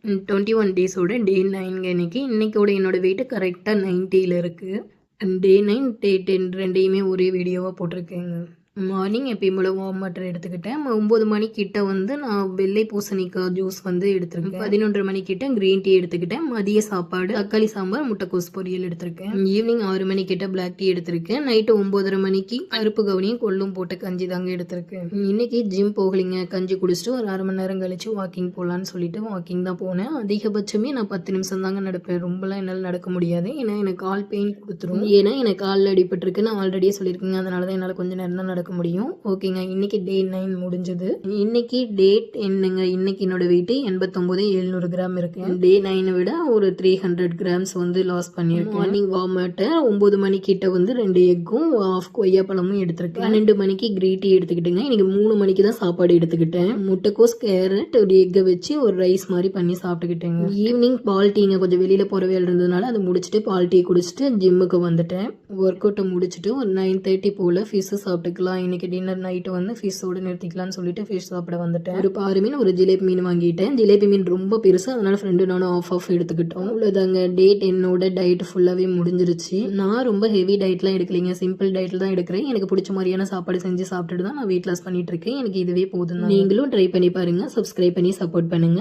21 டேஸோட டே 9ங்க இன்னைக்கு. இன்னைக்கோட என்னோட வெயிட் கரெக்ட்டா 90ல இருக்கு. டே 9, டே 10 2யுமே ஒரே வீடியோவா போட்டிருக்கேங்க. மார்னிங் எப்பயும் போல வார்ம் வாட்டர் எடுத்துக்கிட்டேன். 9 மணிக்கிட்ட வந்து நான் வெள்ளை பூசணிக்காய் ஜூஸ் வந்து எடுத்திருக்கேன். 11:30 மணிக்கிட்ட கிரீன் டீ எடுத்துக்கிட்டேன். மதிய சாப்பாடு தக்காளி சாம்பார், முட்டைக்கோஸ் பொரியல் எடுத்திருக்கேன். ஈவினிங் 6 மணிக்கிட்ட பிளாக் டீ எடுத்திருக்கேன். நைட்டு 9:30 மணிக்கு கருப்பு கவுனியும் கொள்ளும் போட்டு கஞ்சி தாங்க எடுத்திருக்கேன். இன்னைக்கு ஜிம் போகலிங்க. கஞ்சி குடிச்சிட்டு ஒரு 1/2 மணி நேரம் கழிச்சு வாக்கிங் போகலான்னு சொல்லிட்டு வாக்கிங் தான் போனேன். அதிகபட்சமே நான் 10 நிமிஷம் தாங்க நடப்பேன். ரொம்பலாம் என்னால் நடக்க முடியாது. ஏன்னா எனக்கு கால் பெயின் கொடுத்துரும். ஏன்னா எனக்கு காலில் அடிபட்டிருக்கு. நான் ஆல்ரெடியே சொல்லியிருக்கேங்க. அதனால தான் என்னால் கொஞ்சம் நேரம் தான் நடக்க முடியும். ஓகேங்க, இன்னைக்கு டே 9 முடிஞ்சது. இன்னைக்கு டேட் என்னங்க, இன்னைக்கு என்னோட வெயிட் 89,700 கிராம் இருக்கு. டே 9 விட ஒரு 300 கிராம்ஸ் வந்து லாஸ் பண்ணியிருக்கேன். மார்னிங் வார்ம் வாட்டர் 9 மணிக்கிட்ட வந்து 2 எக்கும் ஆஃப் கொய்யாப்பழமும் எடுத்திருக்கேன். 12 மணிக்கு கிரீன் டீ எடுத்துக்கிட்டுங்க. இன்னைக்கு 3 மணிக்கு தான் சாப்பாடு எடுத்துக்கிட்டேன். முட்டைக்கோஸ், கேரட், ஒரு எக்கை வச்சு ஒரு ரைஸ் மாதிரி பண்ணி சாப்பிட்டுக்கிட்டேங்க. ஈவினிங் பால் டீங்க, கொஞ்சம் வெளியில போற வேலை இருந்ததுனால அதை முடிச்சுட்டு பால் டீ குடிச்சிட்டு ஜிம்முக்கு வந்துட்டேன். ஒர்க் அவுட்டை முடிச்சுட்டு ஒரு 9:30 போல ஃபிஷ் சாப்பிட்டுக்கலாம். இன்னைக்கு டின்னர் நைட்டு வந்து ஃபிஷ்ஷோடு நிறுத்திக்கலாம்னு சொல்லிட்டு ஃபிஷ் சாப்பிட வந்துட்டேன். ஒரு பாறை மீன், ஒரு ஜிலேபி மீன் வாங்கிட்டேன். ஜிலேபி மீன் ரொம்ப பெருசு, அதனால ஃப்ரெண்டு நானும் ஆஃப் எடுத்துக்கிட்டோம். அவ்வளோதாங்க, டே 10ஓட டயட் ஃபுல்லாகவே முடிஞ்சிருச்சு. நான் ரொம்ப ஹெவி டயட்லாம் எடுக்கலைங்க, சிம்பிள் டயட்டில் தான் எடுக்கிறேன். எனக்கு பிடிச்ச மாதிரியான சாப்பாடு செஞ்சு சாப்பிட்டுட்டு தான் நான் வெயிட் லாஸ் பண்ணிட்டு இருக்கேன். எனக்கு இதுவே போதும். நீங்களும் ட்ரை பண்ணி பாருங்க, சப்ஸ்கிரைப் பண்ணி சப்போர்ட் பண்ணுங்க.